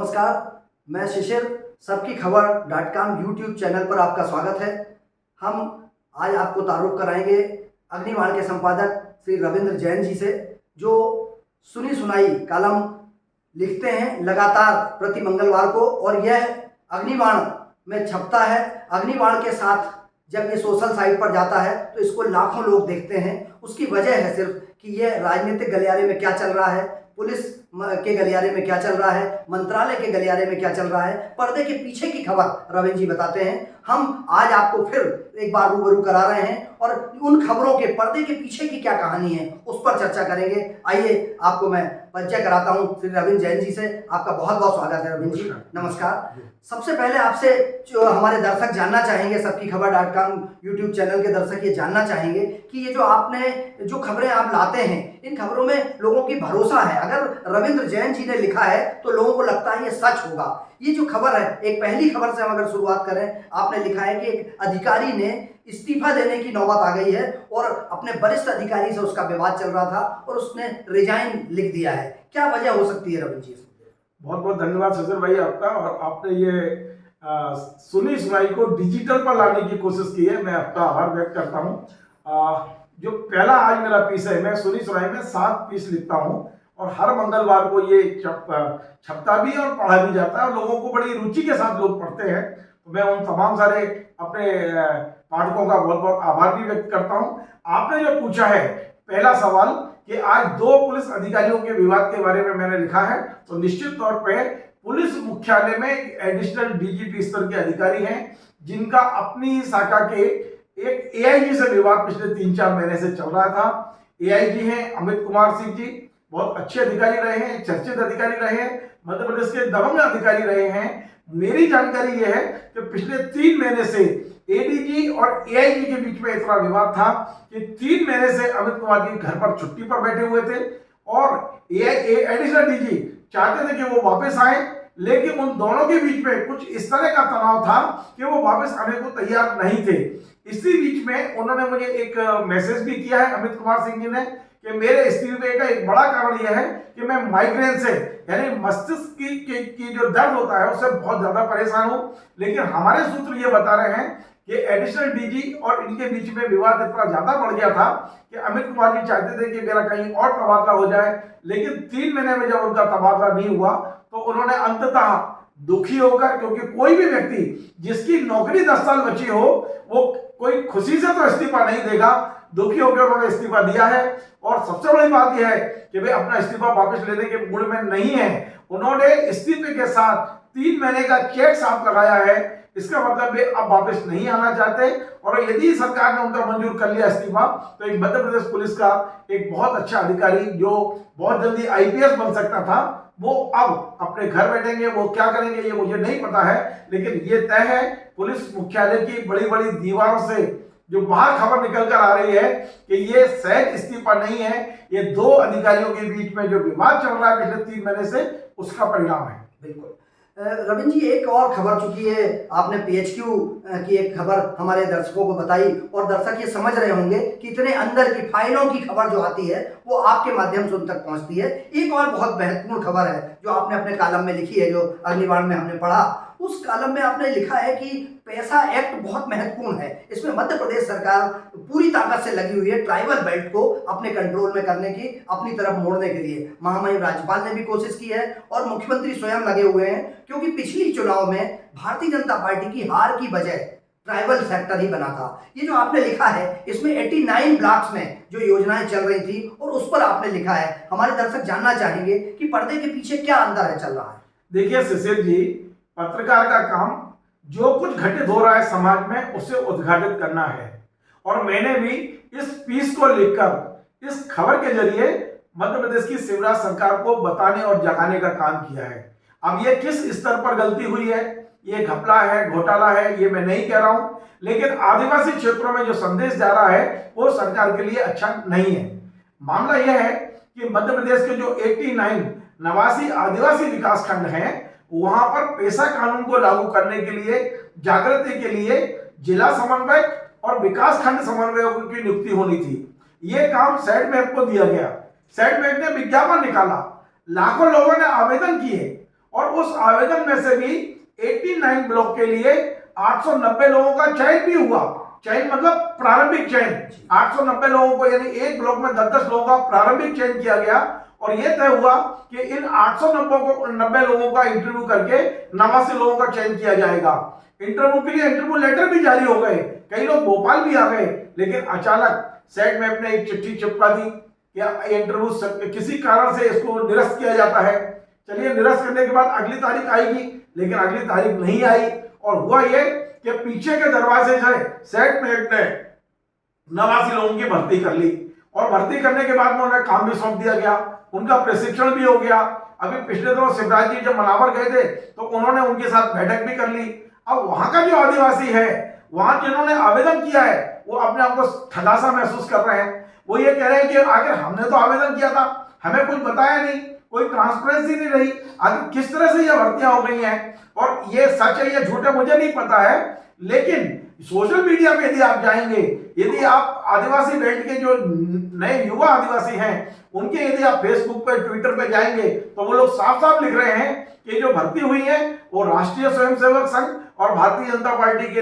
नमस्कार, मैं शिशिर सबकी खबर .com यूट्यूब चैनल पर आपका स्वागत है। हम आज आपको तारुफ कराएंगे अग्निबाण के संपादक श्री रविंद्र जैन जी से, जो सुनी सुनाई कॉलम लिखते हैं लगातार प्रति मंगलवार को, और यह अग्निबाण में छपता है। अग्निबाण के साथ जब ये सोशल साइट पर जाता है तो इसको लाखों लोग देखते हैं। उसकी वजह है सिर्फ कि ये राजनीतिक गलियारे में क्या चल रहा है, पुलिस के गलियारे में क्या चल रहा है, मंत्रालय के गलियारे में क्या चल रहा है, पर्दे के पीछे की खबर रविंद्र जी बताते हैं। हम आज आपको फिर एक बार रूबरू करा रहे हैं और उन खबरों के पर्दे के पीछे की क्या कहानी है उस पर चर्चा करेंगे। आइए आपको मैं परिचय कराता हूं श्री रविंद्र जैन जी से। आपका बहुत बहुत स्वागत है रविंद्र जी, नमस्कार। सबसे पहले आपसे जो हमारे दर्शक जानना चाहेंगे, सबकी खबर .com यूट्यूब चैनल के दर्शक ये जानना चाहेंगे कि ये जो आपने जो खबरें आप लाते हैं, इन खबरों में लोगों की भरोसा है। अगर रविंद्र जैन जी ने लिखा है तो लोगों को लगता है ये सच होगा। ये जो खबर है, एक पहली खबर से हम अगर शुरुआत करें, आपने लिखा है कि एक अधिकारी ने इस्तीफा देने की नौबत आ गई है और अपने वरिष्ठ अधिकारी से उसका विवाद चल रहा था और उसने रिजाइन लिख दिया है। क्या वजह हो सकती है रविंद्र जी? बहुत बहुत धन्यवाद सजर भाई आपका। और आपने ये सुनी सुनाई को डिजिटल पर लाने की कोशिश की है, मैं आपका आभार व्यक्त करता हूँ। जो पहला आज मेरा पीस है, मैं सुनी सुनाई में 7 पीस लिखता हूँ और हर मंगलवार को ये छपता भी और पढ़ा भी जाता है और लोगों को बड़ी रुचि के साथ लोग पढ़ते हैं। तो मैं उन तमाम सारे अपने पाठकों का बहुत बहुत आभार भी व्यक्त करता हूँ। आपने जो पूछा है पहला सवाल कि आज 2 पुलिस अधिकारियों के विवाद के बारे में मैंने लिखा है, तो निश्चित तौर पे पुलिस मुख्यालय में एडिशनल डीजीपी स्तर के अधिकारी हैं जिनका अपनी शाखा के एक एआईजी से विवाद पिछले 3-4 महीने से चल रहा था। एआईजी हैं अमित कुमार सिंह जी, बहुत अच्छे अधिकारी रहे हैं, चर्चित अधिकारी रहे हैं, मध्य प्रदेश के दबंग अधिकारी रहे हैं। मेरी जानकारी यह है कि पिछले 3 महीने से एडीजी और एआईजी के बीच में इतना विवाद था कि 3 महीने से अमित कुमार जी घर पर छुट्टी पर बैठे हुए थे और एडिशनल डीजी चाहते थे कि वो वापस आए, लेकिन उन दोनों के बीच में कुछ इस तरह का तनाव था कि वो वापस आने को तैयार नहीं थे। इसी बीच में उन्होंने मुझे एक मैसेज भी किया है अमित कुमार सिंह जी ने कि मेरे इस्तीफे का एक बड़ा कारण यह है कि मैं माइग्रेन से, यानी मस्तिष्क की जो दर्द होता है उससे बहुत ज्यादा परेशान हूं। लेकिन हमारे सूत्र ये बता रहे हैं कि एडिशनल डीजी और इनके बीच में विवाद इतना ज्यादा बढ़ गया था कि अमित कुमार जी चाहते थे कि मेरा कहीं और तबादला हो जाए, लेकिन 3 महीने में जब उनका तबादला नहीं हुआ तो उन्होंने अंततः दुखी होकर, क्योंकि कोई भी व्यक्ति जिसकी नौकरी 10 साल बची हो वो कोई खुशी से तो इस्तीफा नहीं देगा, दुखी होकर उन्होंने इस्तीफा दिया है। और सबसे बड़ी बात यह है कि वे अपना इस्तीफा वापस लेने के मूड में नहीं है। उन्होंने इस्तीफे के साथ 3 महीने का चेक साथ लगाया है। इसका मतलब वे अब वापस नहीं आना चाहते और यदि सरकार ने उनका मंजूर कर लिया इस्तीफा तो एक मध्य प्रदेश पुलिस का एक बहुत अच्छा अधिकारी जो बहुत जल्दी आईपीएस बन सकता था, वो अब अपने घर बैठेंगे। वो क्या करेंगे ये मुझे नहीं पता है, लेकिन ये तय है पुलिस मुख्यालय की बड़ी बड़ी दीवारों से जो बाहर खबर निकल कर आ रही है कि ये सहज इस्तीफा नहीं है, ये 2 अधिकारियों के बीच में जो विवाद चल रहा है पिछले 3 महीने से उसका परिणाम है। बिल्कुल रविंद्र जी, एक और खबर चुकी है, आपने पीएचक्यू की एक खबर हमारे दर्शकों को बताई और दर्शक ये समझ रहे होंगे कि इतने अंदर की फाइलों की खबर जो आती है वो आपके माध्यम से उन तक पहुंचती है। एक और बहुत महत्वपूर्ण खबर है जो आपने अपने कॉलम में लिखी है, जो अग्निबाण में हमने पढ़ा। उस कॉलम में आपने लिखा है कि पैसा एक्ट बहुत महत्वपूर्ण है। इसमें मध्य प्रदेश सरकार पूरी ताकत से लगी हुई है ट्राइबल बेल्ट को अपने कंट्रोल में करने की, अपनी तरफ मोड़ने के लिए। महामहिम राज्यपाल ने भी कोशिश की है और मुख्यमंत्री स्वयं लगे हुए हैं, क्योंकि पिछली चुनाव में भारतीय जनता पार्टी की हार की वजह ट्राइबल सेक्टर ही बना था। ये जो आपने लिखा है इसमें 89 ब्लॉक्स में जो योजनाएं चल रही थी और उस पर आपने लिखा है। हमारे दर्शक जानना चाहेंगे कि पर्दे के पीछे क्या अंदर है चल रहा है। देखिए सुशील जी, पत्रकार का काम जो कुछ घटित हो रहा है समाज में उसे उद्घाटित करना है और मैंने भी इस पीस को लिखकर इस खबर के जरिए मध्य प्रदेश की शिवराज सरकार को बताने और जगाने का काम किया है। अब ये किस स्तर पर गलती हुई है, ये घपला है, घोटाला है, ये मैं नहीं कह रहा हूं, लेकिन आदिवासी क्षेत्रों में जो संदेश जा रहा है वो सरकार के लिए अच्छा नहीं है। मामला यह है कि मध्य प्रदेश के जो 89 आदिवासी विकास खंड हैं वहां पर पेशा कानून को लागू करने के लिए, जागृति के लिए जिला समन्वयक और विकास खंड समन्वयकों की नियुक्ति होनी थी। यह काम सैडमैप को दिया गया। सैडमैप ने विज्ञापन निकाला, लाखों लोगों ने आवेदन किए और उस आवेदन में से भी 89 ब्लॉक के लिए 890 लोगों का चयन भी हुआ। चयन मतलब प्रारंभिक चयन, 890 लोगों को, यानी एक ब्लॉक में 10-10 लोगों का प्रारंभिक चयन किया गया और यह तय हुआ कि इन 890 लोगों का इंटरव्यू करके 89 लोगों का चयन किया जाएगा। इंटरव्यू के लिए इंटरव्यू लेटर भी जारी हो गए, कई लोग भोपाल भी आ गए, लेकिन अचानक सेट में अपने एक चिट्ठी चिपका दी कि इंटरव्यू किसी कारण से इसको निरस्त किया जाता है। चलिए, निरस्त करने के बाद अगली तारीख आएगी, लेकिन अगली तारीख नहीं आई और हुआ ये कि पीछे के दरवाजे से सेट में ने 89 लोगों की भर्ती कर ली और भर्ती करने के बाद में उन्हें काम भी सौंप दिया गया, उनका प्रशिक्षण भी हो गया। अभी पिछले दिनों शिवराज जी जब मनावर गए थे तो उन्होंने उनके साथ बैठक भी कर ली। अब वहां का जो आदिवासी है, वहां जिन्होंने आवेदन किया है, वो अपने आप को ठगासा महसूस कर रहे हैं। वो ये कह रहे हैं कि आखिर हमने तो आवेदन किया था, हमें कुछ बताया नहीं, कोई ट्रांसपेरेंसी नहीं रही, आखिर किस तरह से ये भर्तियां हो गई हैं। और ये सच है या झूठ है मुझे नहीं पता है, लेकिन सोशल मीडिया पे यदि आप जाएंगे, यदि आप आदिवासी बेल्ट के जो नए युवा आदिवासी हैं उनके यदि आप फेसबुक पे, ट्विटर पे जाएंगे तो वो लोग साफ साफ लिख रहे हैं कि जो भर्ती हुई है वो राष्ट्रीय स्वयंसेवक संघ और भारतीय जनता पार्टी के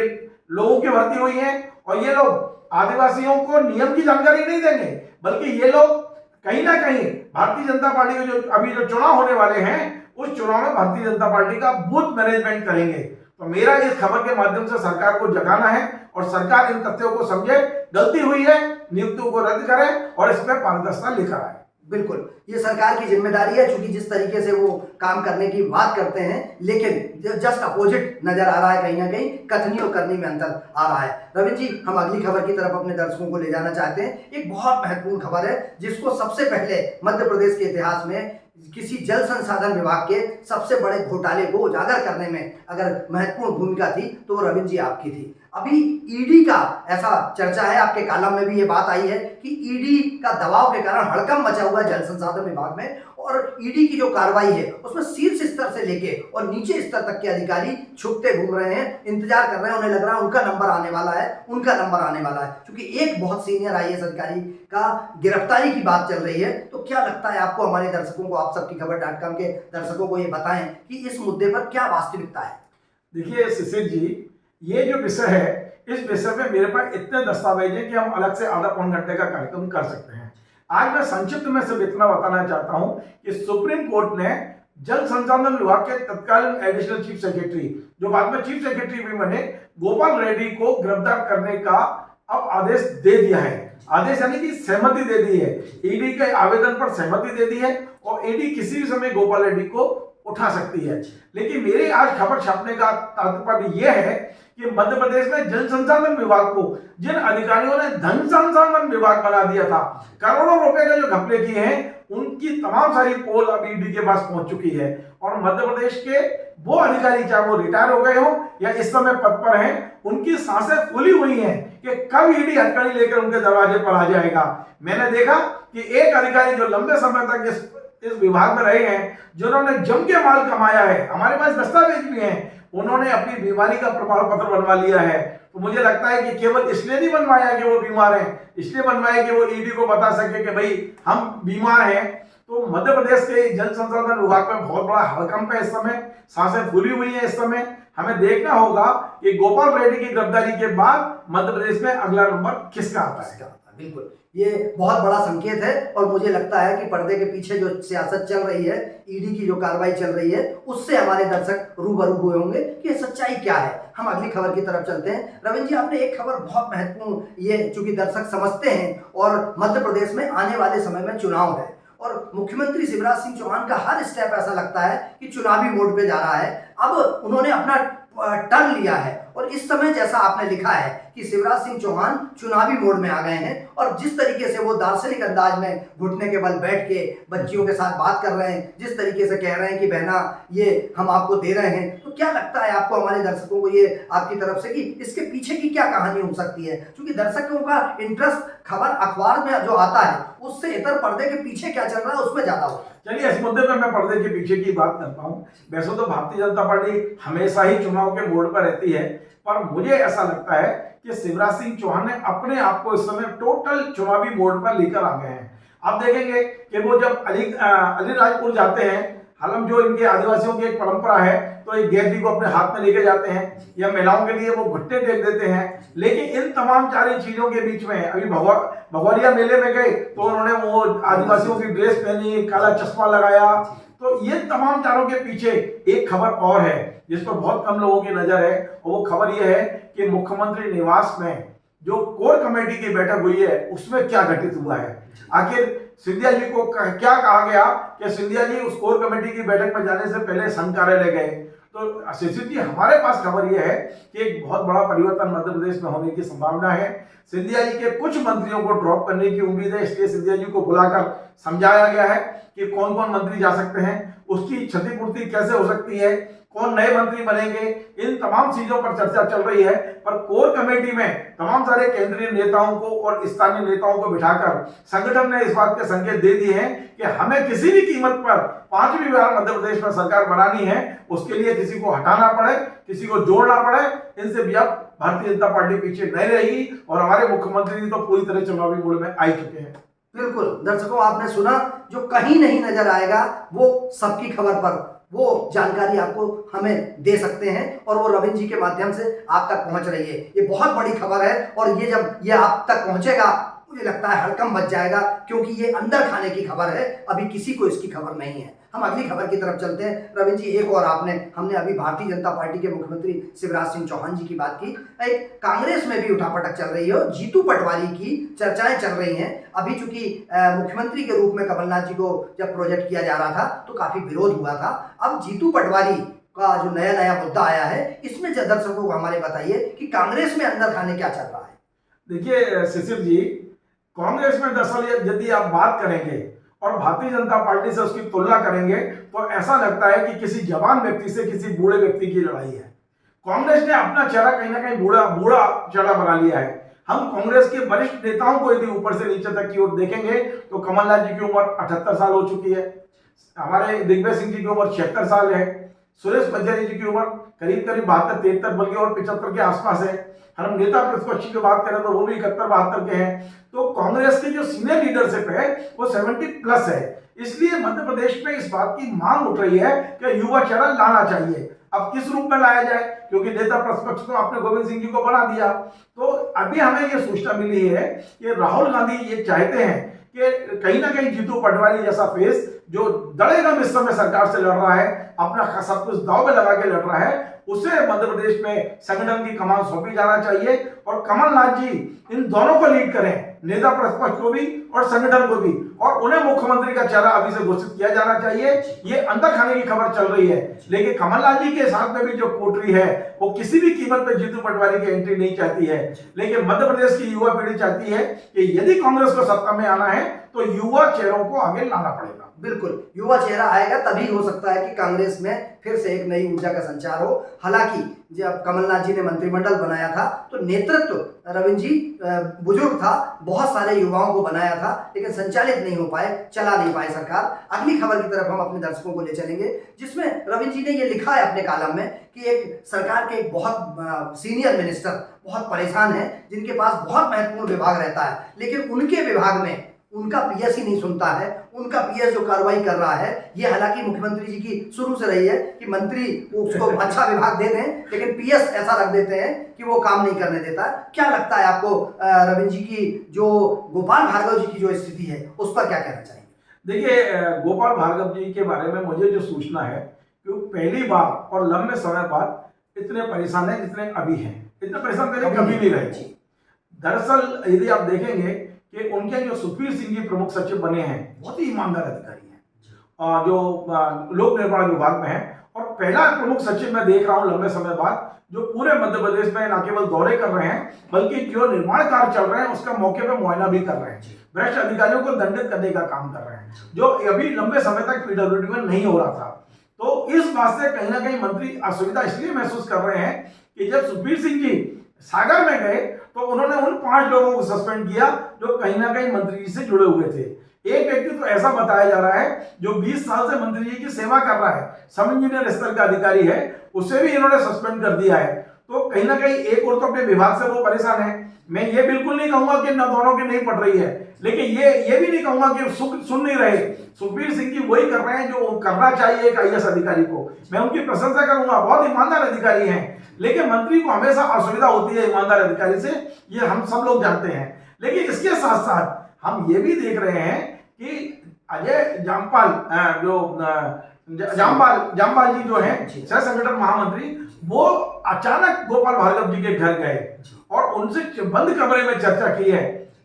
लोगों की भर्ती हुई है। और ये लोग आदिवासियों को नियम की जानकारी नहीं देंगे, बल्कि ये लोग कहीं ना कहीं भारतीय जनता पार्टी के जो अभी जो चुनाव होने वाले हैं उस चुनाव में भारतीय जनता पार्टी का बूथ मैनेजमेंट करेंगे। तो मेरा इस खबर के माध्यम से सरकार को जगाना है और सरकार इन तथ्यों को समझे, गलती हुई है, नियुक्तियों को रद्द करे और इसमें पारदर्शिता लेकर आए। बिल्कुल, ये सरकार की जिम्मेदारी है, क्योंकि जिस तरीके से वो काम करने की बात करते हैं, लेकिन जस्ट अपोजिट नजर आ रहा है, कहीं ना कहीं कथनी और करनी में अंतर आ रहा है। रविंद्र जी, हम अगली खबर की तरफ अपने दर्शकों को ले जाना चाहते हैं। एक बहुत महत्वपूर्ण खबर है जिसको सबसे पहले मध्य प्रदेश के इतिहास में किसी जल संसाधन विभाग के सबसे बड़े घोटाले को उजागर करने में अगर महत्वपूर्ण भूमिका थी तो वो रविंद्र जी आपकी थी। अभी ईडी का ऐसा चर्चा है, आपके कॉलम में भी ये बात आई है कि ईडी का दबाव के कारण हड़कंप मचा हुआ है जल संसाधन विभाग में, और ईडी की जो कार्रवाई है उसमें शीर्ष स्तर से लेके और नीचे स्तर तक के अधिकारी छुपते घूम रहे हैं, इंतजार कर रहे हैं, उन्हें लग रहा है उनका नंबर आने वाला है, उनका नंबर आने वाला है, क्योंकि एक बहुत सीनियर आईएएस अधिकारी का गिरफ्तारी की बात चल रही है। तो क्या लगता है आपको, हमारे दर्शकों को, आप सबकी खबर.com के दर्शकों को ये बताएं कि इस मुद्दे पर क्या वास्तविकता है? देखिए शिशिर जी, ये जो विषय है, इस विषय में मेरे पास इतने दस्तावेज हैं कि हम अलग से आधा पौन घंटे का कार्यक्रम कर सकते हैं। आज मैं संक्षिप्त में सिर्फ इतना बताना चाहता हूं कि सुप्रीम कोर्ट ने जल संसाधन विभाग के तत्कालीन एडिशनल चीफ सेक्रेटरी, जो बाद में चीफ सेक्रेटरी भी बने, गोपाल रेड्डी को गिरफ्तार करने का अब आदेश दे दिया है। आदेश यानी कि सहमति दे दी है, ईडी के आवेदन पर सहमति दे दी है और ईडी किसी भी समय गोपाल रेड्डी को उठा सकती है। लेकिन मेरे आज खबर छापने का तात्पर्य यह है कि मध्य प्रदेश में जल संसाधन विभाग को जिन अधिकारियों ने धन संसाधन विभाग बना दिया था, करोड़ों रुपए के जो घपले किए हैं, उनकी तमाम सारी पोल अब ईडी के पास पहुंच चुकी है। और मध्य प्रदेश के वो अधिकारी, चाहे वो रिटायर हो गए हो या इस समय पद पर हैं, उनकी सांसें फूली हुई हैं कि कब ईडी हथकड़ी लेकर उनके दरवाजे पर आ जाएगा। मैंने देखा कि एक अधिकारी जो लंबे समय तक इस विभाग में रहे हैं, जिन्होंने जम के माल कमाया है, हमारे पास दस्तावेज भी हैं, उन्होंने अपनी बीमारी का प्रमाण पत्र बनवा लिया है। तो मुझे लगता है कि केवल इसलिए नहीं बनवाया कि वो बीमार हैं, इसलिए बनवाया कि वो ईडी को बता सके कि भाई हम बीमार हैं। तो मध्य प्रदेश के जल संसाधन विभाग में बहुत बड़ा हड़कंप है इस समय, सांसें फूली हुई है इस समय। हमें देखना होगा कि गोपाल रेड्डी की गिरफ्तारी के बाद मध्य प्रदेश में अगला नंबर किसका आता है। बिल्कुल, ये बहुत बड़ा संकेत है और मुझे लगता है कि पर्दे के पीछे जो सियासत चल रही है, ईडी की जो कार्रवाई चल रही है, उससे हमारे दर्शक रूबरू हुए होंगे कि सच्चाई क्या है। हम अगली खबर की तरफ चलते हैं। रविंद्र जी, आपने एक खबर बहुत महत्वपूर्ण, ये चूंकि दर्शक समझते हैं और मध्य प्रदेश में आने वाले समय में चुनाव है और मुख्यमंत्री शिवराज सिंह चौहान का हर स्टेप ऐसा लगता है कि चुनावी मोड पे जा रहा है। अब उन्होंने अपना टर्न लिया है और इस समय जैसा आपने लिखा है कि शिवराज सिंह चौहान चुनावी मोड में आ गए हैं और जिस तरीके से वो दार्शनिक अंदाज में घुटने के बल बैठ के बच्चियों के साथ बात कर रहे हैं, जिस तरीके से कह रहे हैं कि बहना ये हम आपको दे रहे हैं, तो क्या लगता है आपको, हमारे दर्शकों को, ये आपकी तरफ से कि इसके पीछे की क्या कहानी हो सकती है? क्योंकि दर्शकों का इंटरेस्ट खबर अखबार में जो आता है उससे इतर पर्दे के पीछे क्या चल रहा है उसमें ज्यादा होता है। चलिए, इस मुद्दे में मैं पर्दे के पीछे की बात करता हूं। वैसे तो भारतीय जनता पार्टी हमेशा ही चुनाव के मोड़ पर रहती है, पर मुझे ऐसा लगता है कि शिवराज सिंह चौहान ने अपने आप को इस समय टोटल चुनावी मोड पर लेकर आ गए हैं। आप देखेंगे कि वो जब अलीराजपुर जाते हैं, हालांकि जो इनके आदिवासियों की एक परंपरा है, तो एक गेंदी को अपने हाथ में लेके जाते हैं, या महिलाओं के लिए वो घुट्टे टेक देते हैं। लेकिन इन तमाम सारी चीजों के बीच में अभी भगौरिया मेले में गए तो उन्होंने वो आदिवासियों की ड्रेस पहनी, काला चश्मा लगाया। तो ये तमाम चारों के पीछे एक खबर और है जिस पर बहुत कम लोगों की नजर है, और वो खबर ये है कि मुख्यमंत्री निवास में जो कोर कमेटी की बैठक हुई है उसमें क्या घटित हुआ है। आखिर सिंधिया जी को क्या कहा गया कि सिंधिया जी उस कोर कमेटी की बैठक में जाने से पहले संघ कार्यालय गए। तो शिशिर जी, हमारे पास खबर यह है कि एक बहुत बड़ा परिवर्तन मध्य प्रदेश में होने की संभावना है। सिंधिया जी के कुछ मंत्रियों को ड्रॉप करने की उम्मीद है, इसलिए सिंधिया जी को बुलाकर समझाया गया है कि कौन कौन मंत्री जा सकते हैं, उसकी क्षतिपूर्ति कैसे हो सकती है, कौन नए मंत्री बनेंगे, इन तमाम चीजों पर चर्चा चल रही है। पर कोर कमेटी में तमाम सारे केंद्रीय नेताओं को और स्थानीय नेताओं को बिठाकर संगठन ने इस बात के संकेत दे दिए हैं कि हमें किसी भी कीमत पर 5वीं बार मध्य प्रदेश में सरकार बनानी है। उसके लिए किसी को हटाना पड़े, किसी को जोड़ना पड़े, इनसे भी अब भारतीय जनता पार्टी पीछे नहीं रहेगी। और हमारे मुख्यमंत्री जी तो पूरी तरह चुनावी मूड में आ चुके हैं। बिल्कुल दर्शकों, आपने सुना, जो कहीं नहीं नजर आएगा वो सबकी खबर पर वो जानकारी आपको हमें दे सकते हैं, और वो रविंद्र जी के माध्यम से आप तक पहुंच रही है। ये बहुत बड़ी खबर है, और ये जब ये आप तक पहुंचेगा मुझे लगता है हड़कंप मच जाएगा, क्योंकि ये अंदर खाने की खबर है, अभी किसी को इसकी खबर नहीं है। हम अगली खबर की तरफ चलते हैं। रविंद्र जी, एक और हमने अभी भारतीय जनता पार्टी के मुख्यमंत्री शिवराज सिंह चौहान जी की बात की, एक कांग्रेस में भी उठापटक चल रही है और जीतू पटवारी की चर्चाएं चल रही हैं। अभी चूंकि मुख्यमंत्री के रूप में कमलनाथ जी को जब प्रोजेक्ट किया जा रहा था तो काफी विरोध हुआ था। अब जीतू पटवारी का जो नया मुद्दा आया है, इसमें दर्शकों को हमारे बताइए कि कांग्रेस में अंदर खाने क्या चल रहा है। देखिए शिशिर जी, कांग्रेस में दरअसल यदि आप बात करेंगे और भारतीय जनता पार्टी से उसकी तुलना करेंगे तो ऐसा लगता है कि किसी जवान व्यक्ति से किसी बूढ़े व्यक्ति की लड़ाई है। कांग्रेस ने अपना चेहरा कहीं ना कहीं बूढ़ा चेहरा बना लिया है। हम कांग्रेस के वरिष्ठ नेताओं को यदि ऊपर से नीचे तक की ओर देखेंगे तो कमलनाथ जी की उम्र 78 साल हो चुकी है, हमारे दिग्विजय सिंह जी की उम्र 76 साल है, सुरेश पंचारी जी की उम्र करीब 72-73 बल्कि और 75 के आसपास है। हम नेता प्रतिपक्ष की बात करें तो वो भी 71-72 के हैं। तो कांग्रेस के जो सीनियर लीडरशिप है वो 70+ है। इसलिए मध्य प्रदेश में इस बात की मांग उठ रही है कि युवा चेहरा लाना चाहिए। अब किस रूप में लाया जाए, क्योंकि नेता प्रतिपक्ष तो आपने गोविंद सिंह जी को बना दिया। तो अभी हमें ये सूचना मिली है कि राहुल गांधी ये चाहते हैं कि कहीं ना कहीं जीतू पटवारी जैसा फेस जो दड़ेदम इस समय सरकार से लड़ रहा है, अपना सब कुछ दांव में लगा के लड़ रहा है, उसे मध्य प्रदेश में संगठन की कमान सौंपी जाना चाहिए। और कमलनाथ जी इन दोनों को लीड करें, नेता प्रतिपक्ष को भी और संगठन को भी, और उन्हें मुख्यमंत्री का चेहरा अभी से घोषित किया जाना चाहिए। ये अंदर खाने की खबर चल रही है, लेकिन कमलनाथ जी के साथ में भी जो कोटरी है वो किसी भी कीमत पर जीतू पटवारी की एंट्री नहीं चाहती है। लेकिन मध्य प्रदेश की युवा पीढ़ी चाहती है कि यदि कांग्रेस को सत्ता में आना है तो युवा चेहरों को आगे लाना पड़ेगा। बिल्कुल, युवा चेहरा आएगा तभी हो सकता है कि कांग्रेस में फिर से एक नई ऊर्जा का संचार हो। हालांकि जब कमलनाथ जी ने मंत्रिमंडल बनाया था तो नेतृत्व रविंद्र जी बुजुर्ग था, बहुत सारे युवाओं को बनाया था, लेकिन संचालित नहीं हो पाए, चला नहीं पाए सरकार। अगली खबर की तरफ हम अपने दर्शकों को ले चलेंगे, जिसमें रविंद्र जी ने ये लिखा है अपने कॉलम में कि एक सरकार के एक बहुत सीनियर मिनिस्टर बहुत परेशान है, जिनके पास बहुत महत्वपूर्ण विभाग रहता है, लेकिन उनके विभाग में उनका पीएस ही नहीं सुनता है। उनका पीएस जो कार्रवाई कर रहा है, ये हालांकि मुख्यमंत्री जी की शुरू से रही है कि मंत्री उसको अच्छा विभाग दे दें, लेकिन पीएस ऐसा रख देते हैं कि वो काम नहीं करने देता। क्या लगता है आपको रविंद्र जी की जो गोपाल भार्गव जी की जो स्थिति है उस पर क्या कहना चाहिए? देखिए, गोपाल भार्गव जी के बारे में मुझे जो सूचना है कि वो पहली बार और लंबे समय बाद इतने परेशान है जितने अभी हैं। इतने परेशान पहले कभी नहीं रहे। दरअसल यदि आप देखेंगे कि उनके जो सुखबीर सिंह जी प्रमुख सचिव बने हैं, बहुत ही ईमानदार अधिकारी हैं जो लोक निर्माण विभाग में है, और पहला प्रमुख सचिव मैं देख रहा हूं लंबे समय बाद जो पूरे मध्य प्रदेश में न केवल दौरे कर रहे हैं बल्कि जो निर्माण कार्य चल रहे हैं उसका मौके पर मुआयना भी कर रहे हैं, भ्रष्ट अधिकारियों को दंडित करने का काम कर रहे हैं, जो अभी लंबे समय तक पीडब्ल्यूडी में नहीं हो रहा था। तो इस बात से कहीं ना कहीं मंत्री असुविधा इसलिए महसूस कर रहे हैं कि जब सुखबीर सिंह जी सागर में गए तो उन्होंने उन 5 लोगों को सस्पेंड किया जो कहीं ना कहीं मंत्री जी से जुड़े हुए थे। एक व्यक्ति तो ऐसा बताया जा रहा है जो 20 साल से मंत्री जी की सेवा कर रहा है, सब इंजीनियर स्तर का अधिकारी है, उसे भी इन्होंने सस्पेंड कर दिया है। तो कहीं ना कहीं एक और तो अपने विभाग से वो परेशान है। मैं ये बिल्कुल नहीं कहूंगा कि न दोनों की नहीं पड़ रही है, लेकिन ये भी नहीं कहूंगा कि सुन नहीं रहे। सुखबीर सिंह जी वही कर रहे हैं जो करना चाहिए एक आईएएस अधिकारी को। मैं उनकी प्रशंसा करूंगा, बहुत ईमानदार अधिकारी हैं, लेकिन मंत्री को हमेशा असुविधा होती है ईमानदार अधिकारी से, ये हम सब लोग जानते हैं। लेकिन इसके साथ साथ हम ये भी देख रहे हैं कि अजय जामपाल जी जो है सह संगठन महामंत्री, वो अचानक गोपाल भार्गव जी के घर गए और उनसे बंद कमरे में चर्चा की है।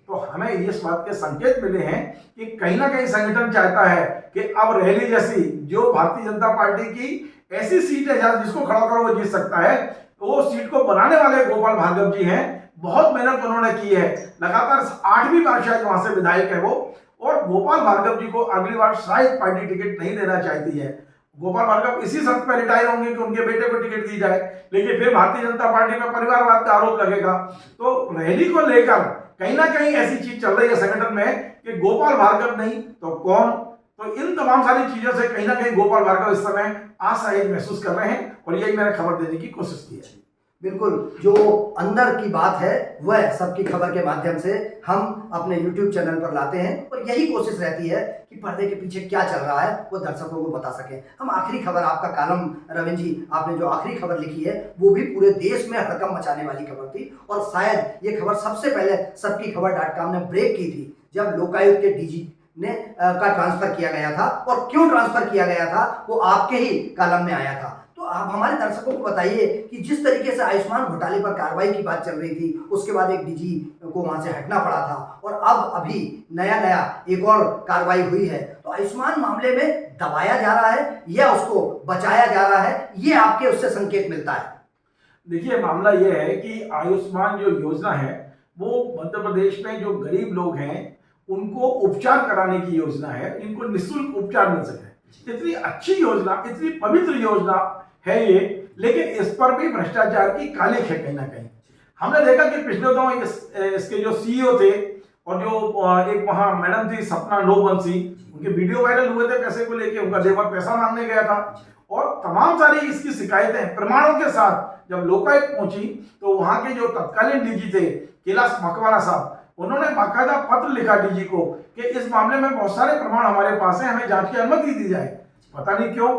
तो हमें इस बात के संकेत मिले हैं कि कहीं ना कहीं संगठन चाहता है कि अब रैली जैसी जो भारतीय जनता पार्टी की ऐसी सीट है जहां जिसको खड़ा करो वो जीत सकता है, तो वो सीट को बनाने वाले गोपाल भार्गव जी हैं। बहुत मेहनत उन्होंने की है, लगातार 8वीं बार शायद वहां से विधायक है वो, और गोपाल भार्गव जी को अगली बार शायद पार्टी टिकट नहीं देना चाहती है। गोपाल भार्गव इसी शर्त पर रिटायर होंगे कि उनके बेटे को टिकट दी जाए, लेकिन फिर भारतीय जनता पार्टी में परिवारवाद का आरोप लगेगा। तो रैली को लेकर कहीं ना कहीं ऐसी चीज चल रही है संगठन में कि गोपाल भार्गव नहीं तो कौन। तो इन तमाम सारी चीजों से कहीं ना कहीं गोपाल भार्गव इस समय असहज महसूस कर रहे हैं, और यही मैंने खबर देने की कोशिश की है। बिल्कुल, जो अंदर की बात है वह सबकी खबर के माध्यम से हम अपने YouTube चैनल पर लाते हैं, और यही कोशिश रहती है कि पर्दे के पीछे क्या चल रहा है वो दर्शकों को बता सकें। हम आखिरी खबर, आपका कॉलम रविंद्र जी, आपने जो आखिरी खबर लिखी है वो भी पूरे देश में हड़कंप मचाने वाली खबर थी, और शायद ये खबर सबसे पहले सबकी खबर.com ने ब्रेक की थी जब लोकायुक्त के डीजी ने का ट्रांसफर किया गया था, और क्यों ट्रांसफर किया गया था वो आपके ही कॉलम में आया था। तो आप हमारे दर्शकों को बताइए कि जिस तरीके से आयुष्मान घोटाले पर कार्रवाई की बात चल रही थी, उसके बाद एक डीजी को वहां से हटना पड़ा था, और अब अभी नया एक और कार्रवाई हुई है, तो आयुष्मान मामले में दबाया जा रहा है या उसको बचाया जा रहा है, ये आपके उससे संकेत मिलता है? देखिए, मामला यह है कि आयुष्मान जो योजना है वो मध्य प्रदेश में जो गरीब लोग हैं उनको उपचार कराने की योजना है, इनको निःशुल्क उपचार मिल सके। इतनी अच्छी योजना, इतनी पवित्र योजना है ये, लेकिन इस पर भी भ्रष्टाचार की कालिख है कहीं ना कहीं। हमने देखा कि पिछले दिनों इसके जो सीईओ थे और जो एक वहां मैडम थी सपना लोबंसी, उनके वीडियो वायरल हुए थे पैसे को लेके, उनका देवर पैसा मांगने गया था, और तमाम सारी इसकी शिकायतें प्रमाणों के साथ जब लोकायुक्त पहुंची तो वहां के जो तत्कालीन डीजी थे कैलाश मकवाना साहब, उन्होंने बाकायदा पत्र लिखा डीजी को कि इस मामले में बहुत सारे प्रमाण हमारे पास हैं, हमें जांच की अनुमति दी जाए। पता नहीं क्यों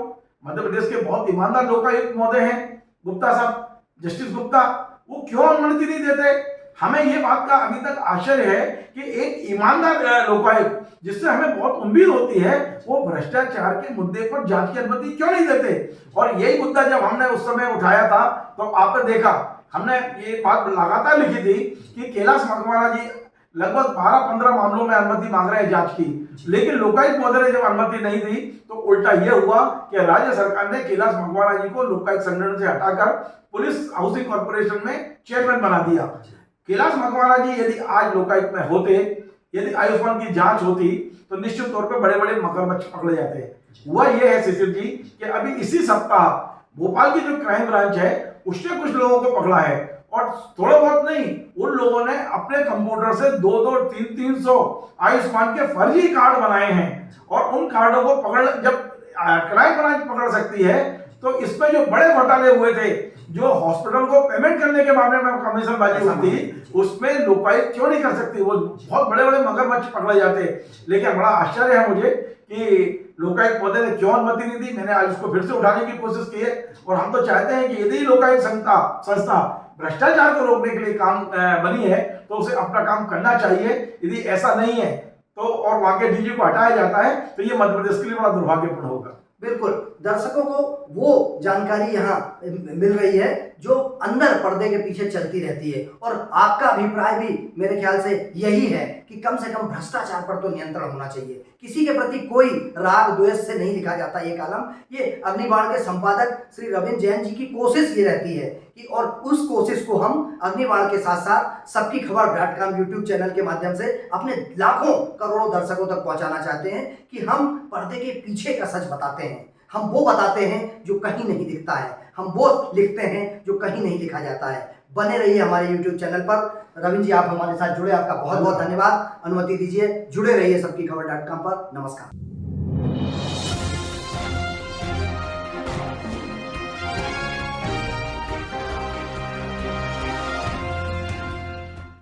मध्य प्रदेश के बहुत ईमानदार लोकायुक्त महोदय हैं गुप्ता साहब, जस्टिस गुप्ता, वो क्यों अनुमति नहीं देते? हमें ये बात का अभी तक आश्चर्य है कि एक ईमानदार लोकायुक्त जिससे हमें बहुत उम्मीद होती है, वो भ्रष्टाचार के मुद्दे पर जांच की अनुमति क्यों नहीं देते? और यही मुद्दा जब हमने उस समय उठाया था तो आपने देखा हमने ये बात लगातार लिखी थी कि कैलाश मकवाना जी लगभग 12-15 मामलों में अनुमति मांग रहे हैं जांच की, लेकिन लोकायुक्त महोदय ने जब अनुमति नहीं दी तो उल्टा यह हुआ कि राज्य सरकार ने कैलाश मकवाना जी को लोकायुक्त संगठन से हटाकर पुलिस हाउसिंग कॉर्पोरेशन में चेयरमैन बना दिया। कैलाश मकवाना जी यदि आज लोकायुक्त में होते, यदि आयुष्मान की जांच होती, तो निश्चित तौर पर बड़े बड़े मगरमच्छ पकड़े जाते। हुआ यह है शिशिर जी कि अभी इसी सप्ताह भोपाल की जो क्राइम ब्रांच है उसने कुछ लोगों को पकड़ा है, और थोड़ा बहुत नहीं, उन लोगों ने अपने कंप्यूटर से 200, 300 आयुष्मान के फर्जी कार्ड बनाए हैं, और उन कार्डों को पकड़, जब क्राइम ब्रांच पकड़ सकती है तो इसमें जो बड़े घोटाले हुए थे, जो हॉस्पिटल को पेमेंट करने के मामले में कमीशनबाजी हुई थी, उसमें लोकायुक्त क्यों नहीं कर सकती? वो बहुत बड़े बड़े मगरमच्छ पकड़े जाते। लेकिन बड़ा आश्चर्य है मुझे कि लोकायुक्त महोदय ने क्यों अनुमति नहीं दी। मैंने आज उसको फिर से उठाने की कोशिश की है, और हम तो चाहते हैं कि यदि लोकायुक्त संस्था भ्रष्टाचार को रोकने के लिए काम बनी है तो उसे अपना काम करना चाहिए। यदि ऐसा नहीं है तो, और वहां के डीजी को हटाया जाता है, तो ये मध्य प्रदेश के लिए बड़ा दुर्भाग्यपूर्ण होगा। बिल्कुल, दर्शकों को वो जानकारी यहाँ मिल रही है जो अंदर पर्दे के पीछे चलती रहती है, और आपका अभिप्राय भी मेरे ख्याल से यही है कि कम से कम भ्रष्टाचार पर तो नियंत्रण होना चाहिए। किसी के प्रति कोई राग द्वेष से नहीं लिखा जाता ये कॉलम। ये अग्निबाण के संपादक श्री रविंद्र जैन जी की कोशिश ये रहती है कि, और उस कोशिश को हम अग्निबाण के साथ साथ सबकी खबर.com यूट्यूब चैनल के माध्यम से अपने लाखों करोड़ों दर्शकों तक पहुंचाना चाहते हैं कि हम पर्दे के पीछे का सच बताते हैं। हम वो बताते हैं जो कहीं नहीं दिखता है, हम वो लिखते हैं जो कहीं नहीं लिखा जाता है। बने रहिए हमारे YouTube चैनल पर। रविंद्र जी, आप हमारे साथ जुड़े, आपका बहुत बहुत धन्यवाद। अनुमति दीजिए, जुड़े रहिए सबकी खबर.com पर। नमस्कार।